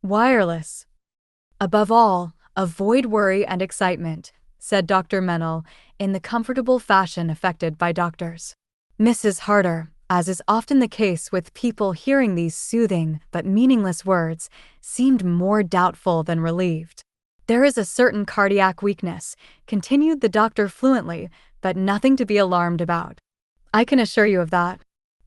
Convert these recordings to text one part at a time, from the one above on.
Wireless. Above all, avoid worry and excitement, said Dr. Mennel, in the comfortable fashion affected by doctors. Mrs. Harder, as is often the case with people hearing these soothing but meaningless words, seemed more doubtful than relieved. There is a certain cardiac weakness, continued the doctor fluently, but nothing to be alarmed about. I can assure you of that.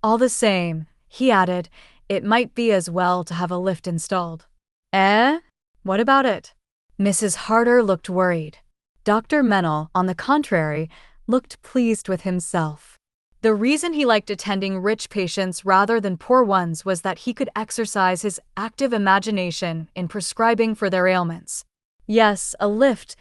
All the same, he added, it might be as well to have a lift installed. Eh? What about it? Mrs. Harder looked worried. Dr. Mennel, on the contrary, looked pleased with himself. The reason he liked attending rich patients rather than poor ones was that he could exercise his active imagination in prescribing for their ailments. Yes, a lift,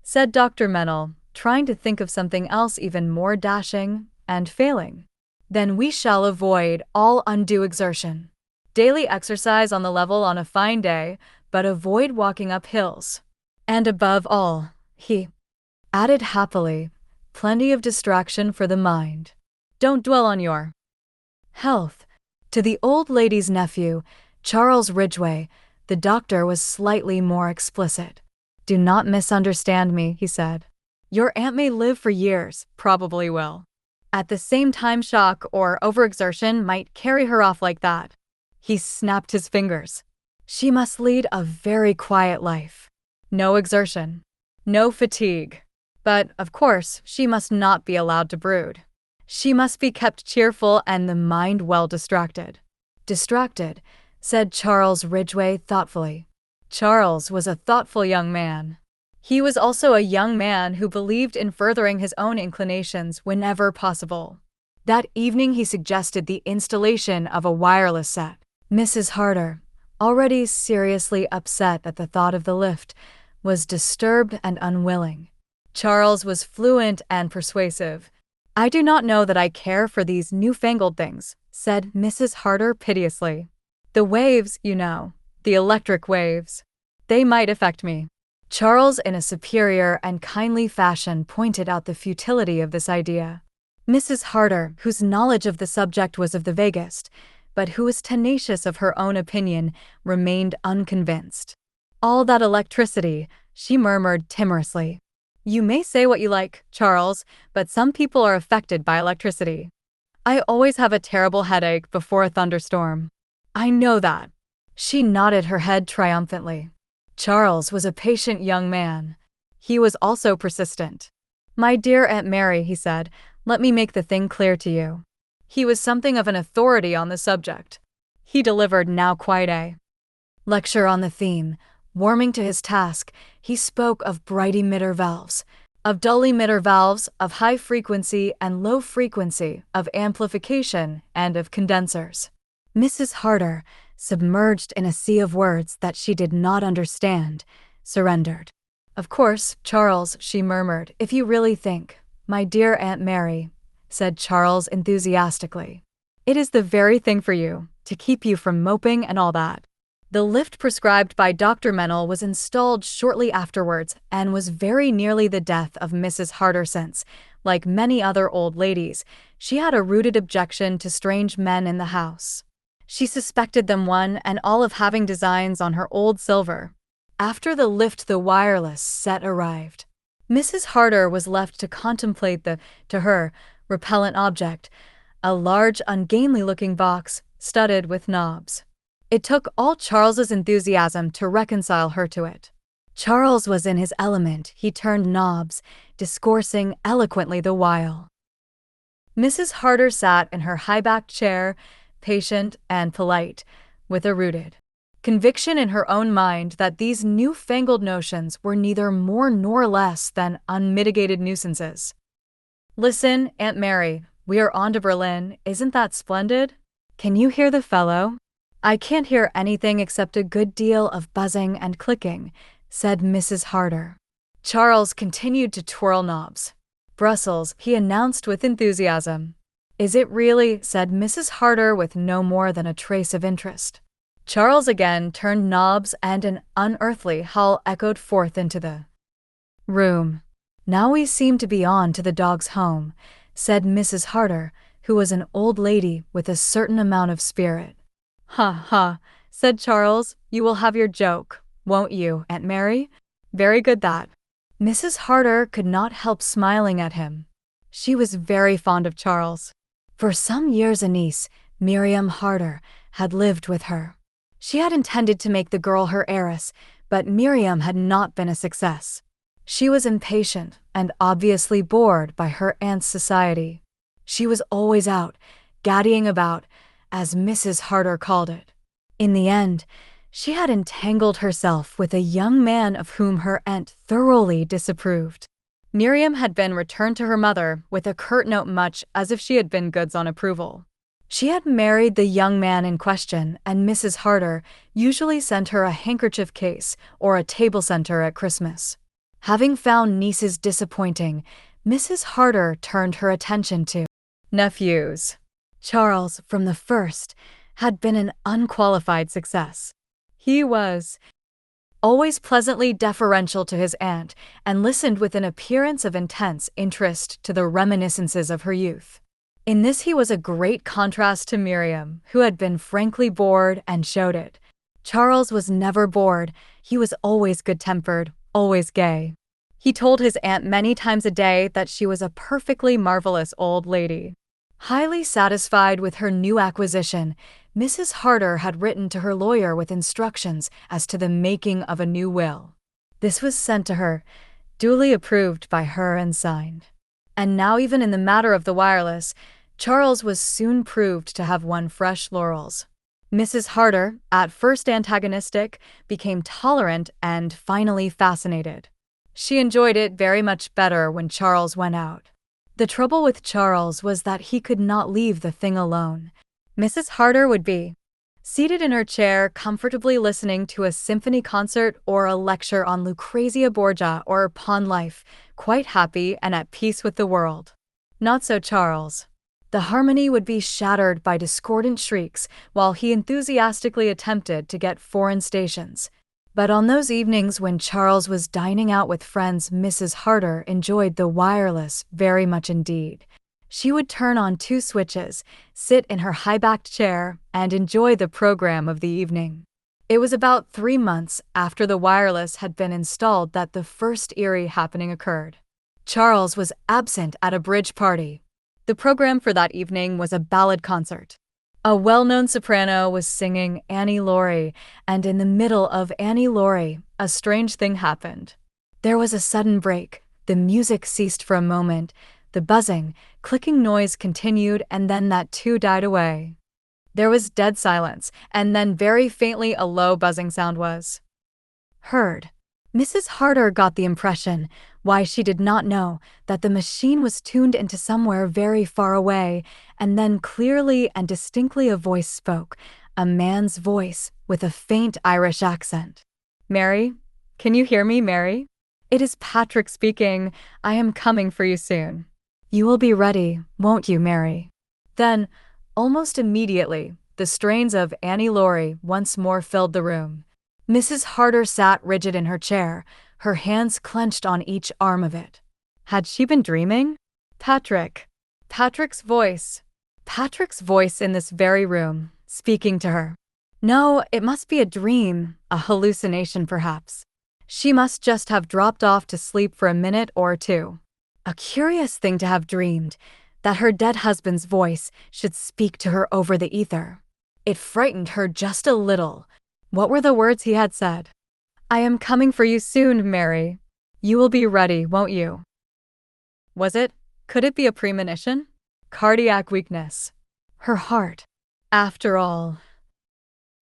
said Dr. Mennel, trying to think of something else even more dashing, and failing. Then we shall avoid all undue exertion. Daily exercise on the level on a fine day, but avoid walking up hills. And above all, he added happily, plenty of distraction for the mind. Don't dwell on your health. To the old lady's nephew, Charles Ridgway, the doctor was slightly more explicit. Do not misunderstand me, he said. Your aunt may live for years, probably will. At the same time, shock or overexertion might carry her off like that. He snapped his fingers. She must lead a very quiet life. No exertion. No fatigue. But, of course, she must not be allowed to brood. She must be kept cheerful and the mind well distracted. Distracted, said Charles Ridgway thoughtfully. Charles was a thoughtful young man. He was also a young man who believed in furthering his own inclinations whenever possible. That evening he suggested the installation of a wireless set. Mrs. Harder, already seriously upset at the thought of the lift, was disturbed and unwilling. Charles was fluent and persuasive. I do not know that I care for these newfangled things, said Mrs. Harder piteously. The waves, you know, the electric waves, they might affect me. Charles, in a superior and kindly fashion, pointed out the futility of this idea. Mrs. Harder, whose knowledge of the subject was of the vaguest, but who was tenacious of her own opinion, remained unconvinced. All that electricity, she murmured timorously. You may say what you like, Charles, but some people are affected by electricity. I always have a terrible headache before a thunderstorm. I know that. She nodded her head triumphantly. Charles was a patient young man. He was also persistent. My dear Aunt Mary, he said, let me make the thing clear to you. He was something of an authority on the subject. He delivered now quite a lecture on the theme. Warming to his task, he spoke of bright emitter valves, of dull emitter valves, of high frequency and low frequency, of amplification, and of condensers. Mrs. Harder, submerged in a sea of words that she did not understand, surrendered. Of course, Charles, she murmured, if you really think, my dear Aunt Mary, said Charles enthusiastically. It is the very thing for you, to keep you from moping and all that. The lift prescribed by Dr. Mennel was installed shortly afterwards and was very nearly the death of Mrs. Harder since, like many other old ladies, she had a rooted objection to strange men in the house. She suspected them one and all of having designs on her old silver. After the lift, the wireless set arrived. Mrs. Harder was left to contemplate the, to her, repellent object, a large, ungainly-looking box studded with knobs. It took all Charles's enthusiasm to reconcile her to it. Charles was in his element. He turned knobs, discoursing eloquently the while. Mrs. Harder sat in her high-backed chair, patient and polite, with a rooted conviction in her own mind that these new-fangled notions were neither more nor less than unmitigated nuisances. Listen, Aunt Mary, we are on to Berlin. Isn't that splendid? Can you hear the fellow? I can't hear anything except a good deal of buzzing and clicking, said Mrs. Harder. Charles continued to twirl knobs. Brussels, he announced with enthusiasm. Is it really? Said Mrs. Harder with no more than a trace of interest. Charles again turned knobs and an unearthly howl echoed forth into the room. Now we seem to be on to the dog's home, said Mrs. Harder, who was an old lady with a certain amount of spirit. Ha ha, said Charles. "You will have your joke, won't you, Aunt Mary? Very good that." Mrs. Harder could not help smiling at him. She was very fond of Charles. For some years a niece, Miriam Harder, had lived with her. She had intended to make the girl her heiress, but Miriam had not been a success. She was impatient and obviously bored by her aunt's society. She was always out, gaddying about, as Mrs. Harder called it. In the end, she had entangled herself with a young man of whom her aunt thoroughly disapproved. Miriam had been returned to her mother with a curt note, much as if she had been goods on approval. She had married the young man in question, and Mrs. Harder usually sent her a handkerchief case or a table center at Christmas. Having found nieces disappointing, Mrs. Harder turned her attention to nephews. Charles, from the first, had been an unqualified success. He was always pleasantly deferential to his aunt and listened with an appearance of intense interest to the reminiscences of her youth. In this he was a great contrast to Miriam, who had been frankly bored and showed it. Charles was never bored. He was always good-tempered, always gay. He told his aunt many times a day that she was a perfectly marvelous old lady. Highly satisfied with her new acquisition, Mrs. Harder had written to her lawyer with instructions as to the making of a new will. This was sent to her, duly approved by her and signed. And now, even in the matter of the wireless, Charles was soon proved to have won fresh laurels. Mrs. Harder, at first antagonistic, became tolerant and finally fascinated. She enjoyed it very much better when Charles went out. The trouble with Charles was that he could not leave the thing alone. Mrs. Harder would be seated in her chair, comfortably listening to a symphony concert or a lecture on Lucrezia Borgia or pawn life, quite happy and at peace with the world. Not so Charles. The harmony would be shattered by discordant shrieks while he enthusiastically attempted to get foreign stations. But on those evenings when Charles was dining out with friends, Mrs. Harder enjoyed the wireless very much indeed. She would turn on 2 switches, sit in her high-backed chair, and enjoy the program of the evening. It was about 3 months after the wireless had been installed that the first eerie happening occurred. Charles was absent at a bridge party. The program for that evening was a ballad concert. A well-known soprano was singing Annie Laurie, and in the middle of Annie Laurie, a strange thing happened. There was a sudden break. The music ceased for a moment. The buzzing, clicking noise continued, and then that too died away. There was dead silence, and then very faintly a low buzzing sound was heard. Mrs. Harder got the impression, why she did not know, that the machine was tuned into somewhere very far away, and then clearly and distinctly a voice spoke, a man's voice with a faint Irish accent. "Mary? Can you hear me, Mary? It is Patrick speaking. I am coming for you soon. You will be ready, won't you, Mary?" Then, almost immediately, the strains of Annie Laurie once more filled the room. Mrs. Harder sat rigid in her chair, her hands clenched on each arm of it. Had she been dreaming? Patrick's voice in this very room, speaking to her. No, it must be a dream, a hallucination perhaps. She must just have dropped off to sleep for a minute or 2. A curious thing to have dreamed, that her dead husband's voice should speak to her over the ether. It frightened her just a little. What were the words he had said? "I am coming for you soon, Mary. You will be ready, won't you?" Could it be a premonition? Cardiac weakness. Her heart. After all,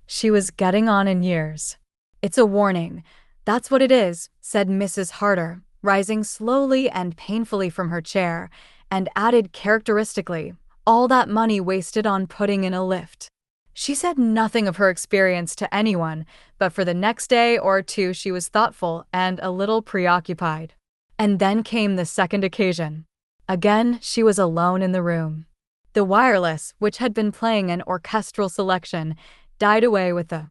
she was getting on in years. "It's a warning. That's what it is," said Mrs. Harder, rising slowly and painfully from her chair, and added characteristically, "All that money wasted on putting in a lift." She said nothing of her experience to anyone, but for the next day or 2 she was thoughtful and a little preoccupied. And then came the second occasion. Again she was alone in the room. The wireless, which had been playing an orchestral selection, died away with the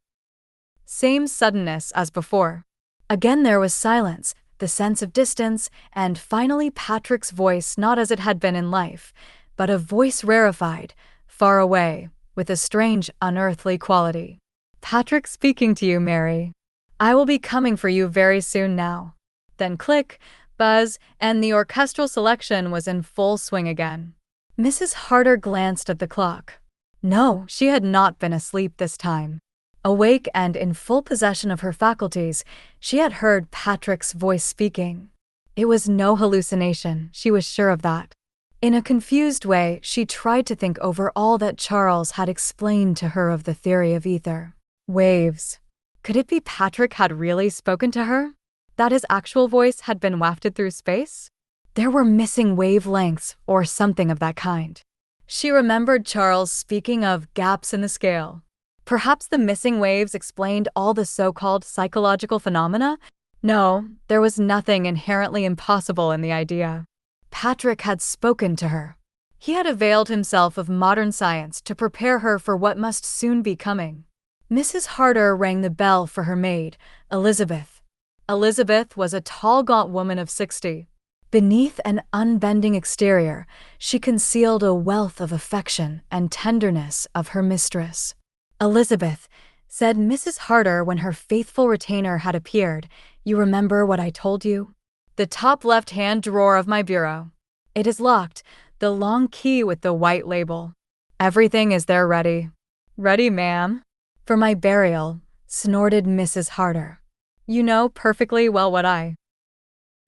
same suddenness as before. Again there was silence, the sense of distance, and finally Patrick's voice, not as it had been in life, but a voice rarefied, far away, with a strange, unearthly quality. Patrick speaking to you, Mary. I will be coming for you very soon now. Then click, buzz, and the orchestral selection was in full swing again. Mrs. Harder glanced at the clock. No, she had not been asleep this time. Awake and in full possession of her faculties, she had heard Patrick's voice speaking. It was no hallucination, she was sure of that. In a confused way, she tried to think over all that Charles had explained to her of the theory of ether. Waves. Could it be Patrick had really spoken to her? That his actual voice had been wafted through space? There were missing wavelengths or something of that kind. She remembered Charles speaking of gaps in the scale. Perhaps the missing waves explained all the so-called psychological phenomena? No, there was nothing inherently impossible in the idea. Patrick had spoken to her. He had availed himself of modern science to prepare her for what must soon be coming. Mrs. Harder rang the bell for her maid, Elizabeth. Elizabeth was a tall, gaunt woman of 60. Beneath an unbending exterior, she concealed a wealth of affection and tenderness of her mistress. Elizabeth, said Mrs. Harder when her faithful retainer had appeared, you remember what I told you? The top left-hand drawer of my bureau. It is locked, the long key with the white label. Everything is there ready. Ready, ma'am? For my burial, snorted Mrs. Harder. You know perfectly well what I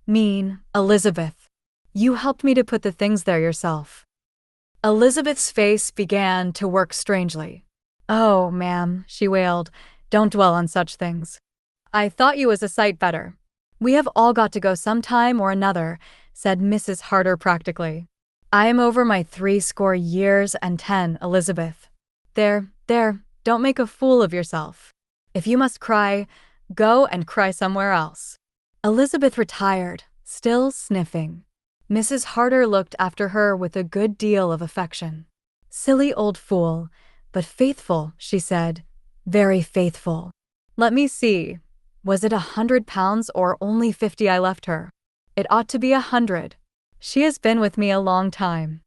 mean, Elizabeth. You helped me to put the things there yourself. Elizabeth's face began to work strangely. Oh, ma'am, she wailed, don't dwell on such things. I thought you was a sight better. We have all got to go sometime or another, said Mrs. Harder practically. I am over my 70 years and 10, Elizabeth. There, don't make a fool of yourself. If you must cry, go and cry somewhere else. Elizabeth retired, still sniffing. Mrs. Harder looked after her with a good deal of affection. Silly old fool, but faithful, she said. Very faithful. Let me see. Was it £100 or only 50 I left her? It ought to be 100. She has been with me a long time.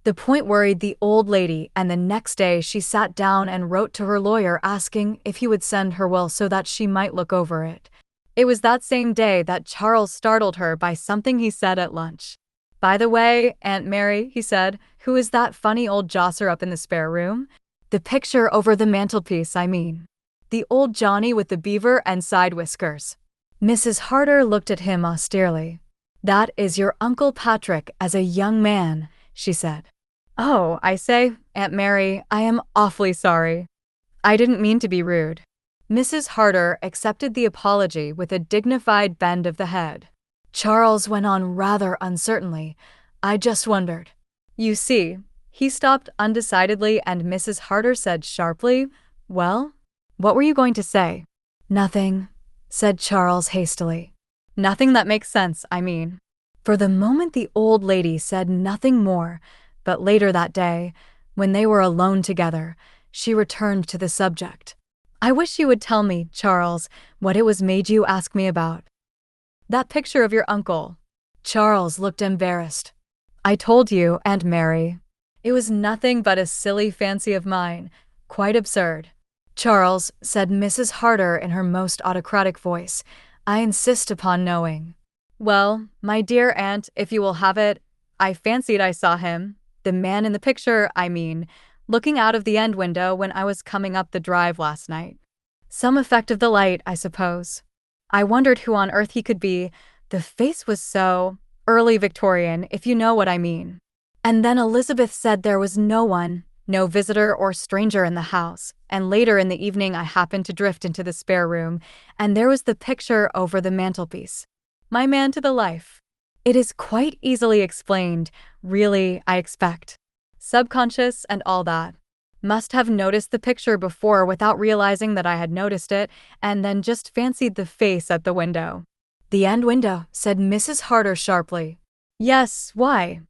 The point worried the old lady, and the next day she sat down and wrote to her lawyer asking if he would send her will so that she might look over it. It was that same day that Charles startled her by something he said at lunch. By the way, Aunt Mary, he said, who is that funny old josser up in the spare room? The picture over the mantelpiece, I mean. The old Johnny with the beaver and side whiskers. Mrs. Harder looked at him austerely. That is your Uncle Patrick as a young man, she said. Oh, I say, Aunt Mary, I am awfully sorry. I didn't mean to be rude. Mrs. Harder accepted the apology with a dignified bend of the head. Charles went on rather uncertainly. I just wondered. You see, he stopped undecidedly and Mrs. Harder said sharply, well, what were you going to say? Nothing, said Charles hastily. Nothing that makes sense, I mean. For the moment the old lady said nothing more, but later that day, when they were alone together, she returned to the subject. I wish you would tell me, Charles, what it was made you ask me about. That picture of your uncle. Charles looked embarrassed. I told you, Aunt Mary. It was nothing but a silly fancy of mine, quite absurd. Charles, said Mrs. Harder in her most autocratic voice, I insist upon knowing. Well, my dear aunt, if you will have it, I fancied I saw him, the man in the picture, I mean, looking out of the end window when I was coming up the drive last night. Some effect of the light, I suppose. I wondered who on earth he could be. The face was so early Victorian, if you know what I mean. And then Elizabeth said there was no one, no visitor or stranger in the house, and later in the evening I happened to drift into the spare room, and there was the picture over the mantelpiece. My man to the life. It is quite easily explained, really, I expect. Subconscious and all that. Must have noticed the picture before without realizing that I had noticed it, and then just fancied the face at the window. The end window, said Mrs. Harder sharply. Yes, why?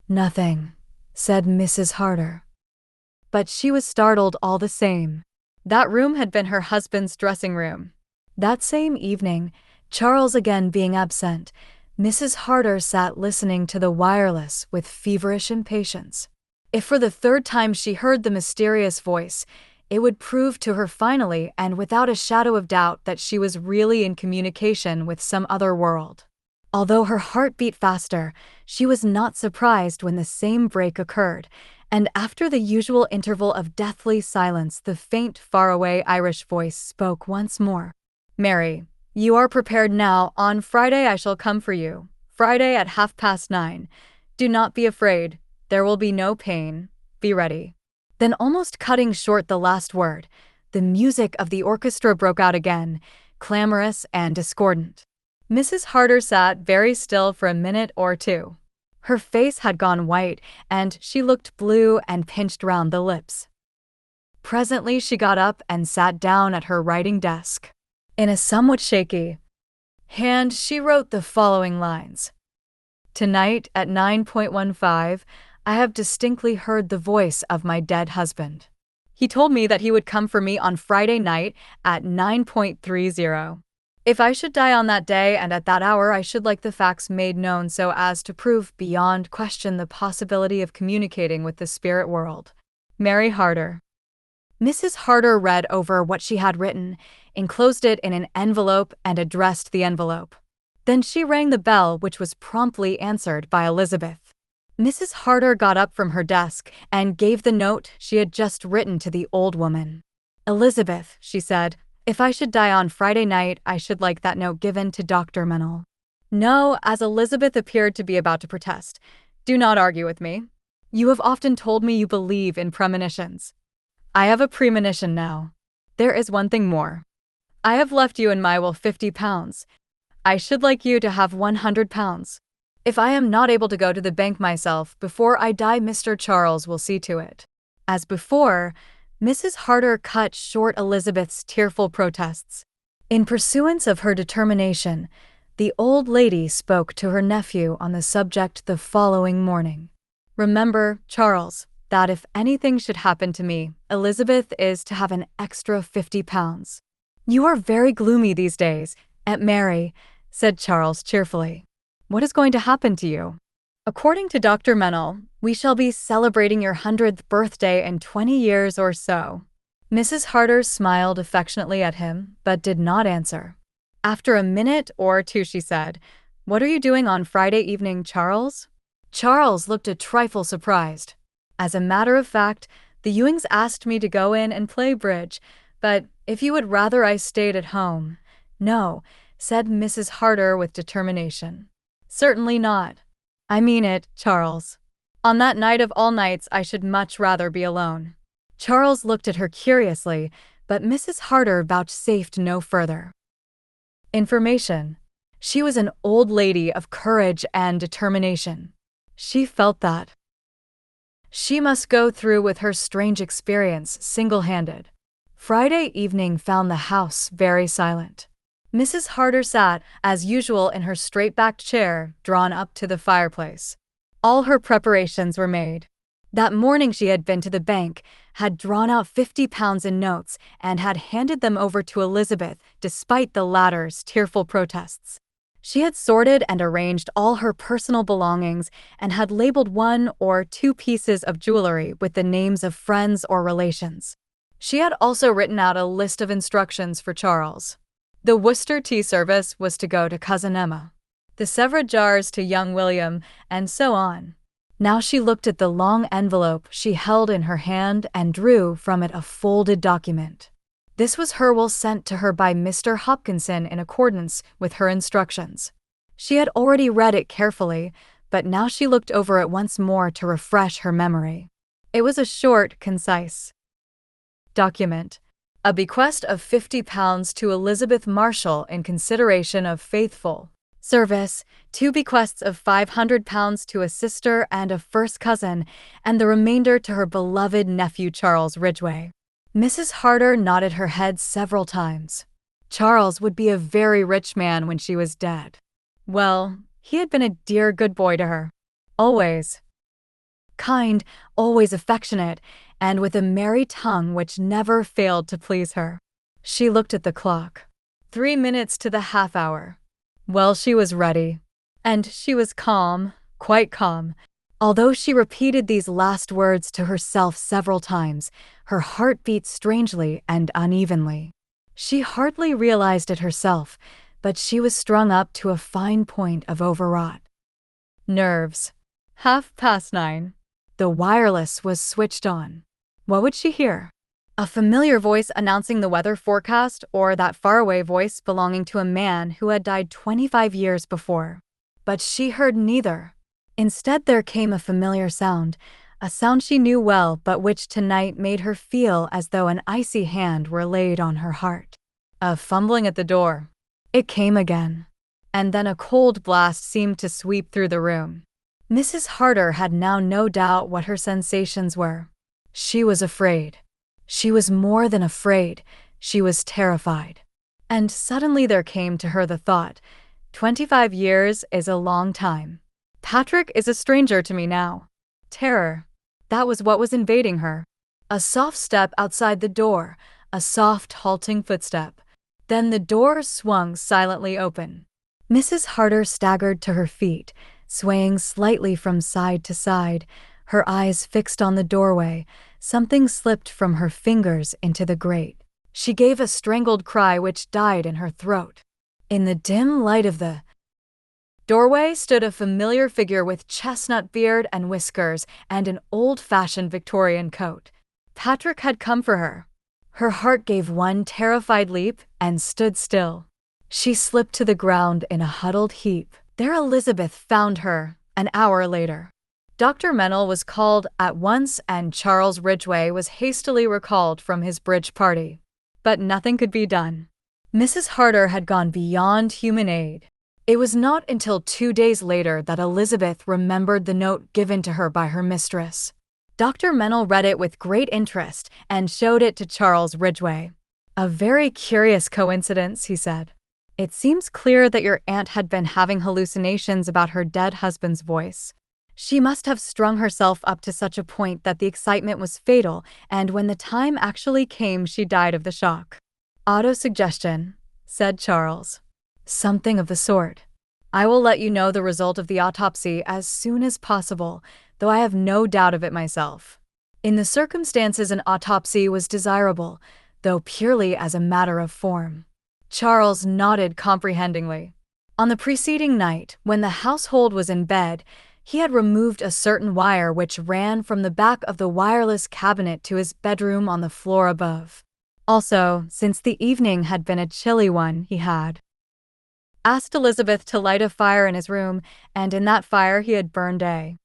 Nothing, said Mrs. Harder. But she was startled all the same. That room had been her husband's dressing room. That same evening, Charles again being absent, Mrs. Harder sat listening to the wireless with feverish impatience. If for the third time she heard the mysterious voice, it would prove to her finally and without a shadow of doubt that she was really in communication with some other world. Although her heart beat faster, she was not surprised when the same break occurred, and after the usual interval of deathly silence, the faint, faraway Irish voice spoke once more. "Mary, you are prepared now. On Friday I shall come for you. Friday at 9:30. Do not be afraid. There will be no pain. Be ready." Then, almost cutting short the last word, the music of the orchestra broke out again, clamorous and discordant. Mrs. Harder sat very still for a minute or two. Her face had gone white, and she looked blue and pinched round the lips. Presently she got up and sat down at her writing desk. In a somewhat shaky hand she wrote the following lines. "Tonight at 9:15, I have distinctly heard the voice of my dead husband. He told me that he would come for me on Friday night at 9:30. If I should die on that day and at that hour, I should like the facts made known so as to prove beyond question the possibility of communicating with the spirit world. Mary Harder." Mrs. Harder read over what she had written, enclosed it in an envelope, and addressed the envelope. Then she rang the bell, which was promptly answered by Elizabeth. Mrs. Harder got up from her desk and gave the note she had just written to the old woman. "Elizabeth," she said, "if I should die on Friday night, I should like that note given to Dr. Mennel." "No," as Elizabeth appeared to be about to protest. "Do not argue with me. You have often told me you believe in premonitions. I have a premonition now. There is one thing more. I have left you in my will £50. I should like you to have £100. If I am not able to go to the bank myself before I die, Mr. Charles will see to it." As before, Mrs. Harder cut short Elizabeth's tearful protests. In pursuance of her determination, the old lady spoke to her nephew on the subject the following morning. "Remember, Charles, that if anything should happen to me, Elizabeth is to have an extra £50. You are very gloomy these days, Aunt Mary," said Charles cheerfully. "What is going to happen to you?" "According to Dr. Mennel, we shall be celebrating your 100th birthday in 20 years or so." Mrs. Harder smiled affectionately at him, but did not answer. After a minute or two she said, "What are you doing on Friday evening, Charles?" Charles looked a trifle surprised. "As a matter of fact, the Ewings asked me to go in and play bridge, but if you would rather I stayed at home—" "No," said Mrs. Harder with determination. "Certainly not. I mean it, Charles. On that night of all nights I should much rather be alone." Charles looked at her curiously, but Mrs. Harder vouchsafed no further information. She was an old lady of courage and determination. She felt that she must go through with her strange experience single-handed. Friday evening found the house very silent. Mrs. Harder sat, as usual, in her straight-backed chair, drawn up to the fireplace. All her preparations were made. That morning she had been to the bank, had drawn out £50 in notes, and had handed them over to Elizabeth, despite the latter's tearful protests. She had sorted and arranged all her personal belongings and had labeled 1 or 2 pieces of jewelry with the names of friends or relations. She had also written out a list of instructions for Charles. The Worcester tea service was to go to Cousin Emma, the Sèvres jars to young William, and so on. Now she looked at the long envelope she held in her hand and drew from it a folded document. This was her will sent to her by Mr. Hopkinson in accordance with her instructions. She had already read it carefully, but now she looked over it once more to refresh her memory. It was a short, concise document. A bequest of £50 to Elizabeth Marshall in consideration of faithful service, 2 bequests of £500 to a sister and a first cousin, and the remainder to her beloved nephew Charles Ridgway. Mrs. Harder nodded her head several times. Charles would be a very rich man when she was dead. Well, he had been a dear good boy to her. Always kind, always affectionate, and with a merry tongue which never failed to please her. She looked at the clock. 3 minutes to the half-hour. Well, she was ready. And she was calm, quite calm. Although she repeated these last words to herself several times, her heart beat strangely and unevenly. She hardly realized it herself, but she was strung up to a fine point of overwrought nerves. 9:30. The wireless was switched on. What would she hear? A familiar voice announcing the weather forecast, or that faraway voice belonging to a man who had died 25 years before? But she heard neither. Instead, there came a familiar sound, a sound she knew well but which tonight made her feel as though an icy hand were laid on her heart. A fumbling at the door. It came again. And then a cold blast seemed to sweep through the room. Mrs. Harder had now no doubt what her sensations were. She was afraid. She was more than afraid, she was terrified. And suddenly there came to her the thought, 25 years is a long time. Patrick is a stranger to me now. Terror. That was what was invading her. A soft step outside the door, a soft, halting footstep. Then the door swung silently open. Mrs. Harder staggered to her feet, swaying slightly from side to side, her eyes fixed on the doorway. Something slipped from her fingers into the grate. She gave a strangled cry which died in her throat. In the dim light of the doorway stood a familiar figure with chestnut beard and whiskers and an old-fashioned Victorian coat. Patrick had come for her. Her heart gave one terrified leap and stood still. She slipped to the ground in a huddled heap. There Elizabeth found her, an hour later. Dr. Mennel was called at once and Charles Ridgway was hastily recalled from his bridge party. But nothing could be done. Mrs. Harder had gone beyond human aid. It was not until 2 days later that Elizabeth remembered the note given to her by her mistress. Dr. Mennel read it with great interest and showed it to Charles Ridgway. "A very curious coincidence," he said. "It seems clear that your aunt had been having hallucinations about her dead husband's voice. She must have strung herself up to such a point that the excitement was fatal, and when the time actually came, she died of the shock." "Autosuggestion," said Charles. "Something of the sort. I will let you know the result of the autopsy as soon as possible, though I have no doubt of it myself. In the circumstances, an autopsy was desirable, though purely as a matter of form." Charles nodded comprehendingly. On the preceding night, when the household was in bed, he had removed a certain wire which ran from the back of the wireless cabinet to his bedroom on the floor above. Also, since the evening had been a chilly one, he had asked Elizabeth to light a fire in his room, and in that fire he had burned a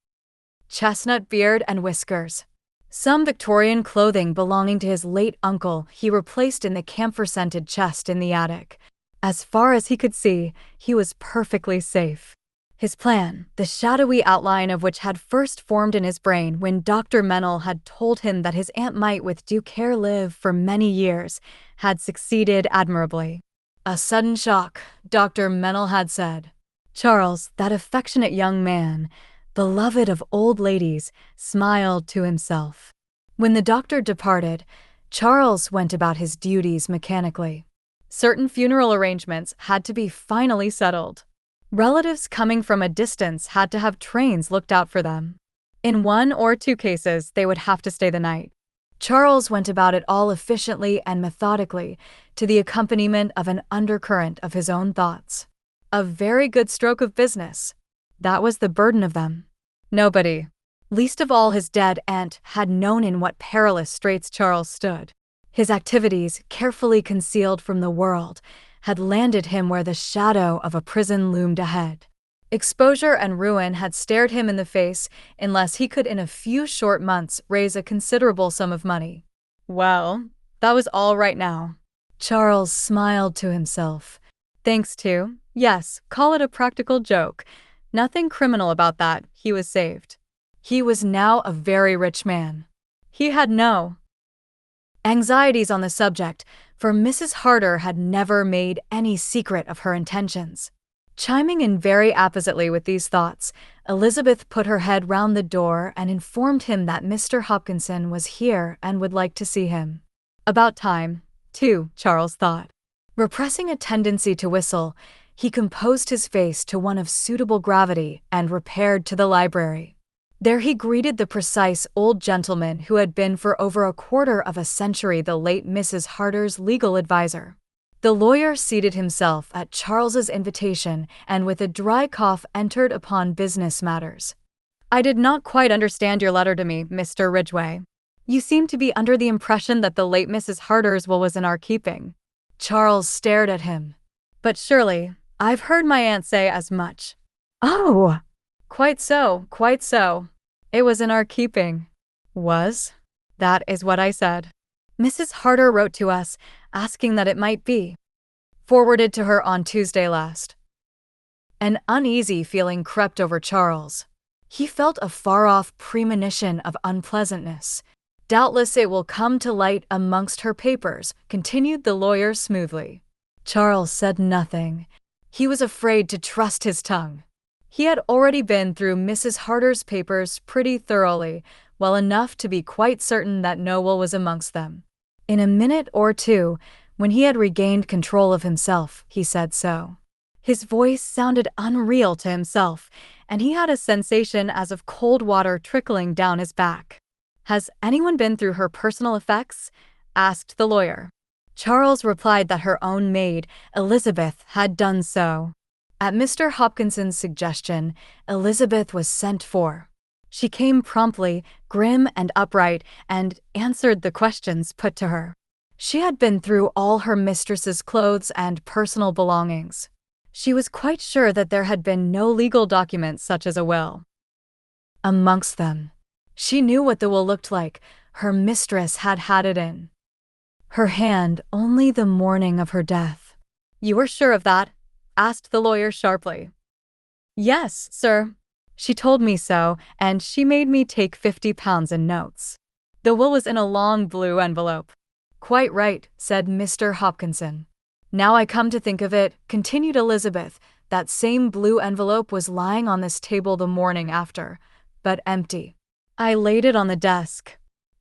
chestnut beard and whiskers. Some Victorian clothing belonging to his late uncle he replaced in the camphor-scented chest in the attic. As far as he could see, he was perfectly safe. His plan, the shadowy outline of which had first formed in his brain when Dr. Mennel had told him that his aunt might with due care live for many years, had succeeded admirably. "A sudden shock," Dr. Mennel had said. Charles, that affectionate young man, beloved of old ladies, smiled to himself. When the doctor departed, Charles went about his duties mechanically. Certain funeral arrangements had to be finally settled. Relatives coming from a distance had to have trains looked out for them. In 1 or 2 cases, they would have to stay the night. Charles went about it all efficiently and methodically, to the accompaniment of an undercurrent of his own thoughts. A very good stroke of business. That was the burden of them. Nobody, least of all his dead aunt, had known in what perilous straits Charles stood. His activities, carefully concealed from the world, had landed him where the shadow of a prison loomed ahead. Exposure and ruin had stared him in the face unless he could in a few short months raise a considerable sum of money. Well, that was all right now. Charles smiled to himself. Thanks to, yes, call it a practical joke. Nothing criminal about that, he was saved. He was now a very rich man. He had no anxieties on the subject, for Mrs. Harder had never made any secret of her intentions. Chiming in very appositely with these thoughts, Elizabeth put her head round the door and informed him that Mr. Hopkinson was here and would like to see him. About time, too, Charles thought. Repressing a tendency to whistle, he composed his face to one of suitable gravity and repaired to the library. There he greeted the precise old gentleman who had been for over a quarter of a century the late Mrs. Harder's legal advisor. The lawyer seated himself at Charles's invitation and with a dry cough entered upon business matters. "I did not quite understand your letter to me, Mr. Ridgway. You seem to be under the impression that the late Mrs. Harder's will was in our keeping." Charles stared at him. "But surely, I've heard my aunt say as much." "Oh, quite so, quite so. It was in our keeping." "Was? That is what I said. Mrs. Harder wrote to us, asking that it might be forwarded to her on Tuesday last." An uneasy feeling crept over Charles. He felt a far-off premonition of unpleasantness. "Doubtless it will come to light amongst her papers," continued the lawyer smoothly. Charles said nothing. He was afraid to trust his tongue. He had already been through Mrs. Harder's papers pretty thoroughly, well enough to be quite certain that no will was amongst them. In a minute or two, when he had regained control of himself, he said so. His voice sounded unreal to himself, and he had a sensation as of cold water trickling down his back. "Has anyone been through her personal effects?" asked the lawyer. Charles replied that her own maid, Elizabeth, had done so. At Mr. Hopkinson's suggestion, Elizabeth was sent for. She came promptly, grim and upright, and answered the questions put to her. She had been through all her mistress's clothes and personal belongings. She was quite sure that there had been no legal document such as a will amongst them. She knew what the will looked like. Her mistress had had it in her hand only the morning of her death. "You are sure of that?" asked the lawyer sharply. "Yes, sir. She told me so, and she made me take £50 in notes. The will was in a long blue envelope." "Quite right," said Mr. Hopkinson. "Now I come to think of it," continued Elizabeth, "that same blue envelope was lying on this table the morning after, but empty. I laid it on the desk."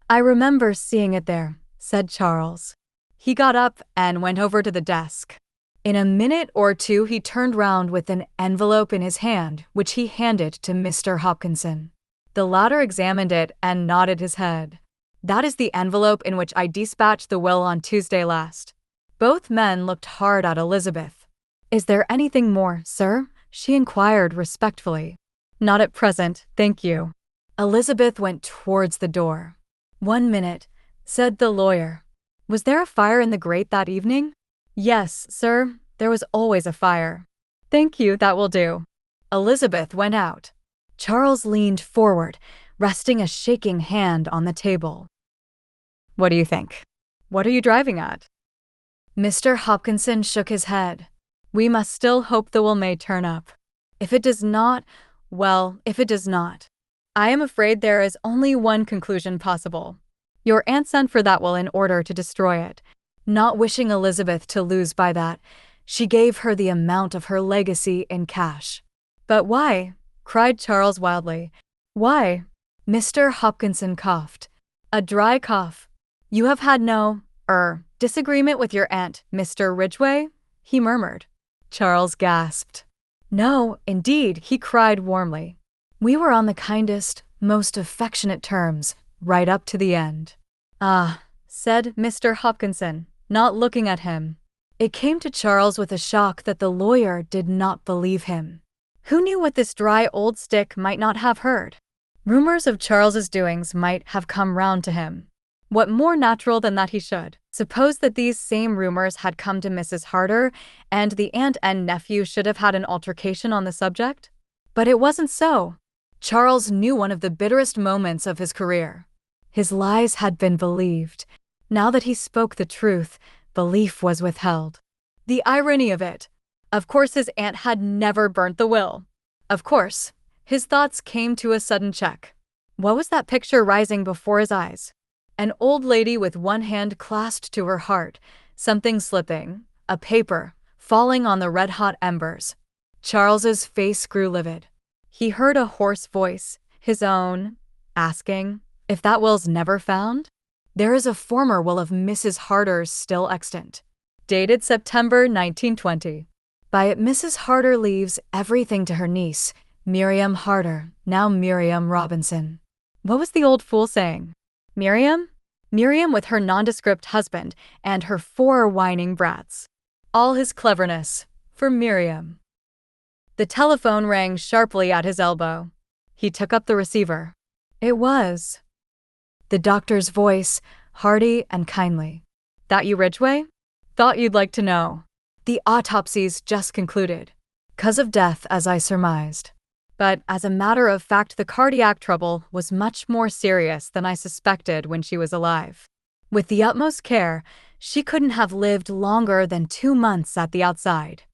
"I remember seeing it there," said Charles. He got up and went over to the desk. In a minute or two he turned round with an envelope in his hand, which he handed to Mr. Hopkinson. The latter examined it and nodded his head. "That is the envelope in which I dispatched the will on Tuesday last." Both men looked hard at Elizabeth. "Is there anything more, sir?" she inquired respectfully. "Not at present, thank you." Elizabeth went towards the door. "1 minute," said the lawyer. "Was there a fire in the grate that evening?" "Yes, sir, there was always a fire." "Thank you, that will do." Elizabeth went out. Charles leaned forward, resting a shaking hand on the table. "What do you think? What are you driving at?" Mr. Hopkinson shook his head. "We must still hope the will may turn up. If it does not, well, if it does not, I am afraid there is only one conclusion possible. Your aunt sent for that will in order to destroy it. Not wishing Elizabeth to lose by that, she gave her the amount of her legacy in cash." "But why?" cried Charles wildly. "Why?" Mr. Hopkinson coughed. A dry cough. "You have had no, disagreement with your aunt, Mr. Ridgway?" he murmured. Charles gasped. "No, indeed," he cried warmly. "We were on the kindest, most affectionate terms, right up to the end." "Ah," said Mr. Hopkinson, not looking at him. It came to Charles with a shock that the lawyer did not believe him. Who knew what this dry old stick might not have heard? Rumors of Charles's doings might have come round to him. What more natural than that he should? Suppose that these same rumors had come to Mrs. Harder, and the aunt and nephew should have had an altercation on the subject? But it wasn't so. Charles knew one of the bitterest moments of his career. His lies had been believed. Now that he spoke the truth, belief was withheld. The irony of it! Of course his aunt had never burnt the will. Of course. His thoughts came to a sudden check. What was that picture rising before his eyes? An old lady with one hand clasped to her heart, something slipping, a paper, falling on the red-hot embers. Charles's face grew livid. He heard a hoarse voice, his own, asking, "If that will's never found? There is a former will of Mrs. Harder's still extant, dated September 1920. By it Mrs. Harder leaves everything to her niece, Miriam Harder, now Miriam Robinson. What was the old fool saying? Miriam? Miriam with her nondescript husband and her 4 whining brats. All his cleverness for Miriam. The telephone rang sharply at his elbow. He took up the receiver. It was the doctor's voice, hearty and kindly. That you, Ridgway? Thought you'd like to know. The autopsy's just concluded. Cause of death, as I surmised. But as a matter of fact, the cardiac trouble was much more serious than I suspected when she was alive. With the utmost care, she couldn't have lived longer than 2 months at the outside.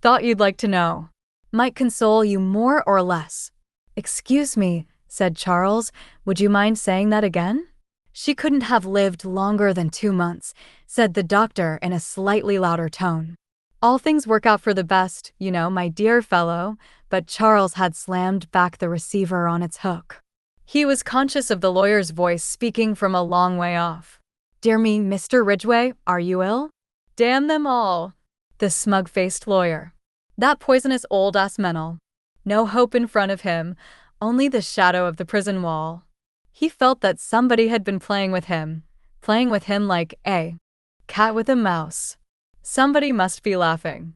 Thought you'd like to know. Might console you more or less. Excuse me, said Charles, would you mind saying that again? She couldn't have lived longer than 2 months, said the doctor in a slightly louder tone. All things work out for the best, you know, my dear fellow, but Charles had slammed back the receiver on its hook. He was conscious of the lawyer's voice speaking from a long way off. Dear me, Mr. Ridgway, are you ill? Damn them all. The smug-faced lawyer. That poisonous old-ass Mennel. No hope in front of him, only the shadow of the prison wall. He felt that somebody had been playing with him like a cat with a mouse. Somebody must be laughing.